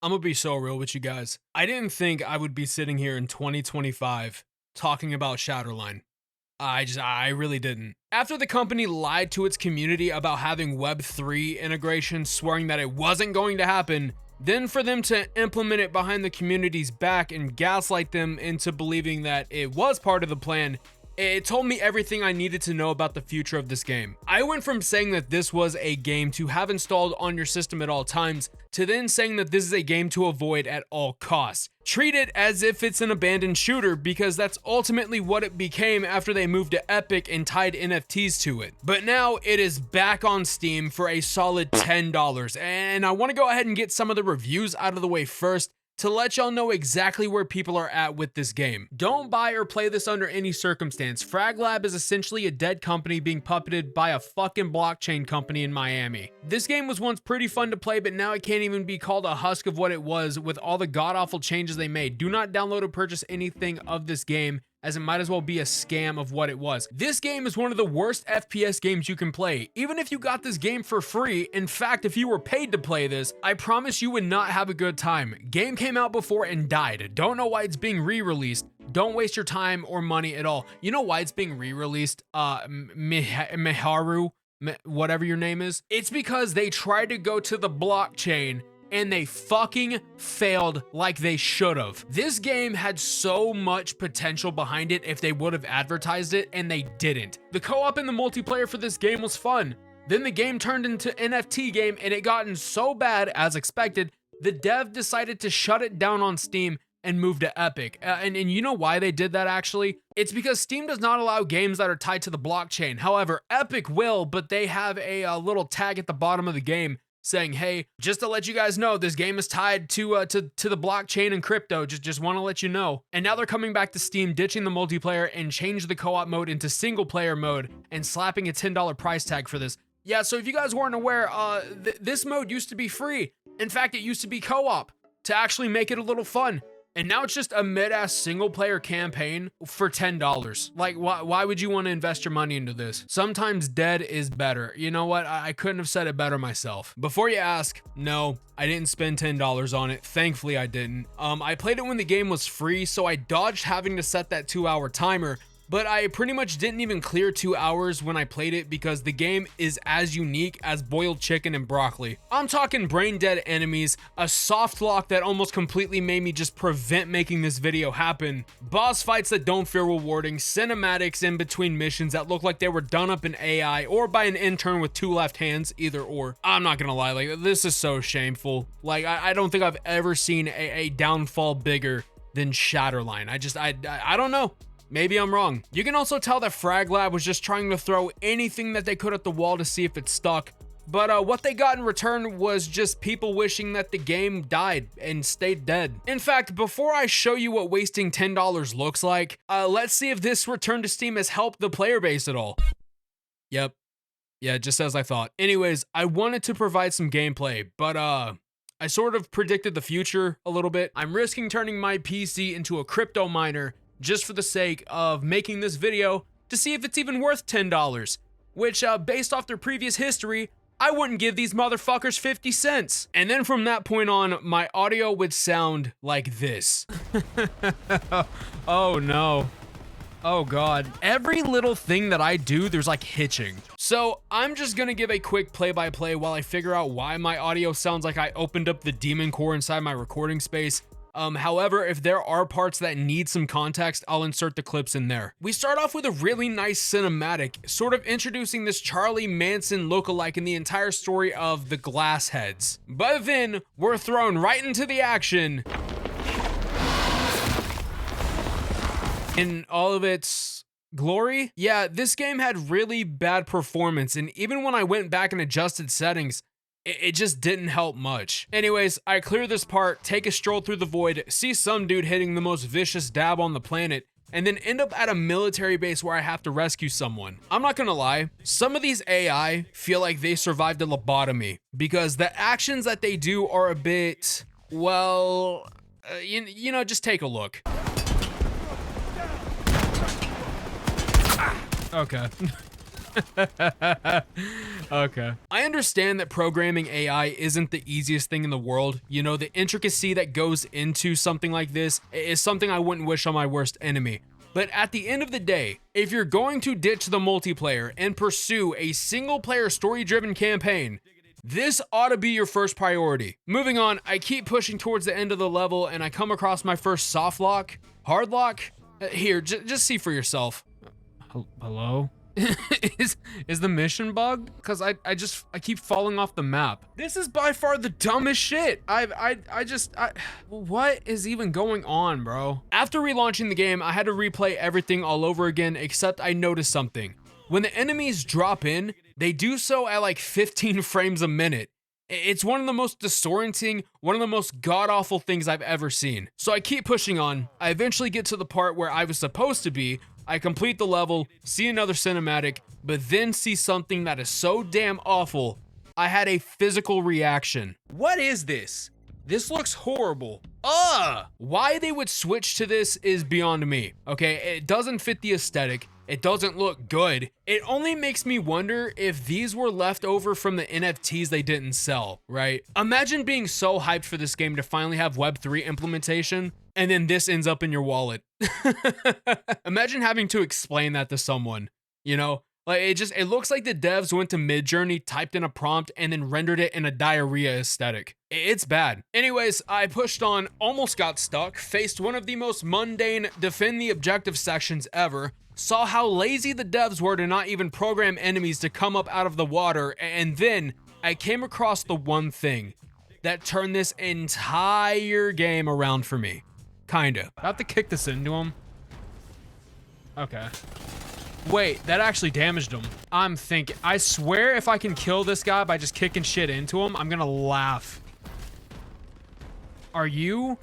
I'm gonna be so real with you guys. I didn't think I would be sitting here in 2025 talking about Shatterline. I really didn't. After the company lied to its community about having Web3 integration, swearing that it wasn't going to happen, then for them to implement it behind the community's back and gaslight them into believing that it was part of the plan, it told me everything I needed to know about the future of this game. I went from saying that this was a game to have installed on your system at all times, to then saying that this is a game to avoid at all costs. Treat it as if it's an abandoned shooter, because that's ultimately what it became after they moved to Epic and tied NFTs to it. But now it is back on Steam for a solid $10, and I want to go ahead and get some of the reviews out of the way first, to let y'all know exactly where people are at with this game. Don't buy or play this under any circumstance. Frag Lab is essentially a dead company being puppeted by a fucking blockchain company in Miami. This game was once pretty fun to play, but now it can't even be called a husk of what it was with all the god-awful changes they made. Do not download or purchase anything of this game, as it might as well be a scam of what it was. This game is one of the worst FPS games you can play. Even if you got this game for free, in fact, if you were paid to play this, I promise you would not have a good time. Game came out before and died. Don't know why it's being re-released. Don't waste your time or money at all. You know why it's being re-released? Miharu, whatever your name is. It's because they tried to go to the blockchain and they fucking failed like they should have. This game had so much potential behind it if they would have advertised it, and they didn't. The co-op and the multiplayer for this game was fun. Then the game turned into NFT game, and it gotten so bad, as expected, the dev decided to shut it down on Steam and move to Epic. And you know why they did that actually? It's because Steam does not allow games that are tied to the blockchain. However, Epic will, but they have a little tag at the bottom of the game saying, hey, just to let you guys know, this game is tied to the blockchain and crypto. Just want to let you know. And now they're coming back to Steam, ditching the multiplayer and change the co-op mode into single player mode and slapping a $10 price tag for this. Yeah, so if you guys weren't aware, this mode used to be free. In fact, it used to be co-op to actually make it a little fun. And now it's just a mid-ass single-player campaign for $10. Like, why would you want to invest your money into this? Sometimes dead is better. You know what? I couldn't have said it better myself. Before you ask, no, I didn't spend $10 on it. Thankfully, I didn't. I played it when the game was free, so I dodged having to set that 2-hour timer. But I pretty much didn't even clear 2 hours when I played it because the game is as unique as boiled chicken and broccoli. I'm talking brain dead enemies, a soft lock that almost completely made me just prevent making this video happen, boss fights that don't feel rewarding, cinematics in between missions that look like they were done up in AI or by an intern with 2 left hands, either or. I'm not gonna lie, like, this is so shameful. Like, I don't think I've ever seen a downfall bigger than Shatterline. I don't know. Maybe I'm wrong. You can also tell that Frag Lab was just trying to throw anything that they could at the wall to see if it stuck. But what they got in return was just people wishing that the game died and stayed dead. In fact, before I show you what wasting $10 looks like, let's see if this return to Steam has helped the player base at all. Yep. Yeah, just as I thought. Anyways, I wanted to provide some gameplay, but I sort of predicted the future a little bit. I'm risking turning my PC into a crypto miner just for the sake of making this video to see if it's even worth $10, which based off their previous history, I wouldn't give these motherfuckers 50 cents. And then from that point on, my audio would sound like this. Oh no. Oh god. Every little thing that I do, there's like hitching. So I'm just gonna give a quick play-by-play while I figure out why my audio sounds like I opened up the demon core inside my recording space. However, if there are parts that need some context, I'll insert the clips in there. We start off with a really nice cinematic, sort of introducing this Charlie Manson lookalike in the entire story of the Glassheads. But then, we're thrown right into the action in all of its glory. Yeah, this game had really bad performance, and even when I went back and adjusted settings, it just didn't help much. Anyways, I clear this part, take a stroll through the void, see some dude hitting the most vicious dab on the planet, and then end up at a military base where I have to rescue someone. I'm not gonna lie, some of these AI feel like they survived a lobotomy because the actions that they do are a bit, well, you know, just take a look. Okay. Okay. I understand that programming AI isn't the easiest thing in the world. You know, the intricacy that goes into something like this is something I wouldn't wish on my worst enemy. But at the end of the day, if you're going to ditch the multiplayer and pursue a single-player story-driven campaign, this ought to be your first priority. Moving on, I keep pushing towards the end of the level and I come across my first soft lock. Hard lock? Here, just see for yourself. Hello? is the mission bugged? Because I keep falling off the map. This is by far the dumbest shit. What is even going on, bro? After relaunching the game, I had to replay everything all over again, except I noticed something. When the enemies drop in, they do so at like 15 frames a minute. It's one of the most disorienting, one of the most god-awful things I've ever seen. So I keep pushing on. I eventually get to the part where I was supposed to be. I complete the level, see another cinematic, but then see something that is so damn awful, I had a physical reaction. What is this? This looks horrible. Why they would switch to this is beyond me, okay? It doesn't fit the aesthetic. It doesn't look good. It only makes me wonder if these were left over from the NFTs they didn't sell, right? Imagine being so hyped for this game to finally have Web3 implementation, and then this ends up in your wallet. Imagine having to explain that to someone, you know? Like, it looks like the devs went to Midjourney, typed in a prompt, and then rendered it in a diarrhea aesthetic. It's bad. Anyways, I pushed on, almost got stuck, faced one of the most mundane defend the objective sections ever, saw how lazy the devs were to not even program enemies to come up out of the water, and then I came across the one thing that turned this entire game around for me. Kinda. I have to kick this into him. Okay. Wait, that actually damaged him. I'm thinking, I swear if I can kill this guy by just kicking shit into him, I'm gonna laugh. Are you?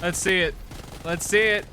Let's see it. Let's see it.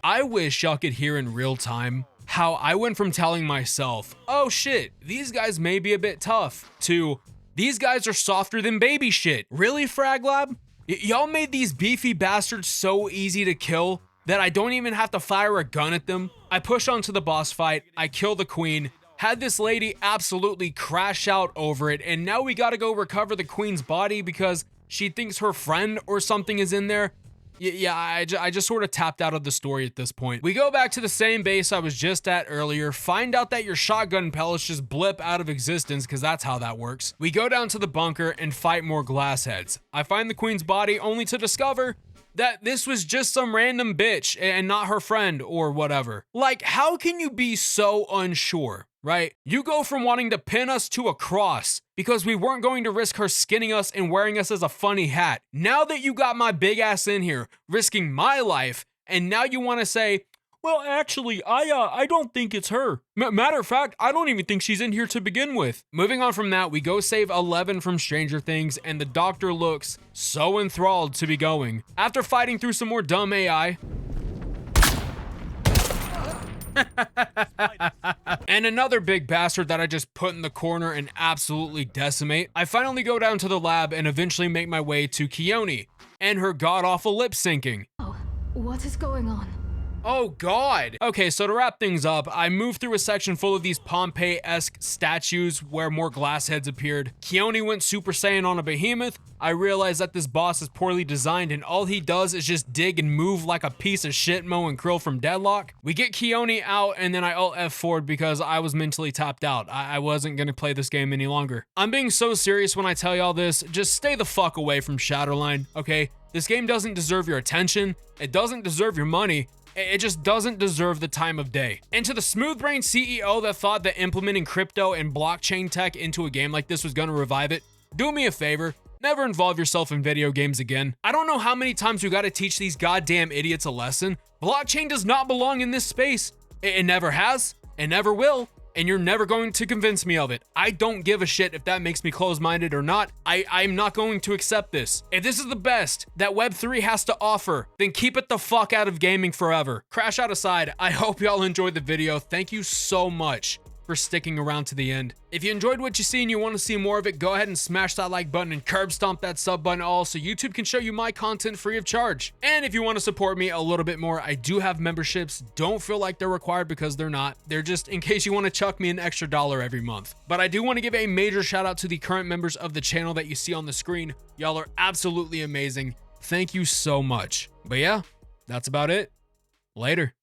I wish y'all could hear in real time how I went from telling myself, oh shit, these guys may be a bit tough, to these guys are softer than baby shit. Really, Frag Lab? Y'all made these beefy bastards so easy to kill that I don't even have to fire a gun at them. I push on to the boss fight, I kill the queen, had this lady absolutely crash out over it, and now we gotta go recover the queen's body because she thinks her friend or something is in there. Yeah, I just sort of tapped out of the story at this point. We go back to the same base I was just at earlier, find out that your shotgun pellets just blip out of existence because that's how that works. We go down to the bunker and fight more glass heads. I find the queen's body only to discover that this was just some random bitch and not her friend or whatever. Like, how can you be so unsure, right? You go from wanting to pin us to a cross because we weren't going to risk her skinning us and wearing us as a funny hat. Now that you got my big ass in here, risking my life, and now you want to say, well, actually, I don't think it's her. Matter of fact, I don't even think she's in here to begin with. Moving on from that, we go save 11 from Stranger Things, and the doctor looks so enthralled to be going. After fighting through some more dumb AI, and another big bastard that I just put in the corner and absolutely decimate, I finally go down to the lab and eventually make my way to Keone and her god-awful lip syncing. Oh, what is going on? Oh god. Okay, so to wrap things up, I moved through a section full of these Pompeii-esque statues where more glass heads appeared. Keone went Super Saiyan on a behemoth. I realized that this boss is poorly designed and all he does is just dig and move like a piece of shit Mo and Krill from Deadlock. We get Keone out and then I alt F forward because I was mentally tapped out. I wasn't gonna play this game any longer. I'm being so serious when I tell y'all this. Just stay the fuck away from Shatterline, okay? This game doesn't deserve your attention. It doesn't deserve your money. It just doesn't deserve the time of day. And to the smooth-brained CEO that thought that implementing crypto and blockchain tech into a game like this was gonna revive it, do me a favor, never involve yourself in video games again. I don't know how many times we gotta teach these goddamn idiots a lesson. Blockchain does not belong in this space. It never has, and never will, and you're never going to convince me of it. I don't give a shit if that makes me closed-minded or not. I'm not going to accept this. If this is the best that Web3 has to offer, then keep it the fuck out of gaming forever. Crash out aside, I hope y'all enjoyed the video. Thank you so much for sticking around to the end. If you enjoyed what you see and you want to see more of it, go ahead and smash that like button and curb stomp that sub button all so YouTube can show you my content free of charge. And if you want to support me a little bit more, I do have memberships. Don't feel like they're required because they're not. They're just in case you want to chuck me an extra $1 every month. But I do want to give a major shout out to the current members of the channel that you see on the screen. Y'all are absolutely amazing. Thank you so much. But yeah, that's about it. Later.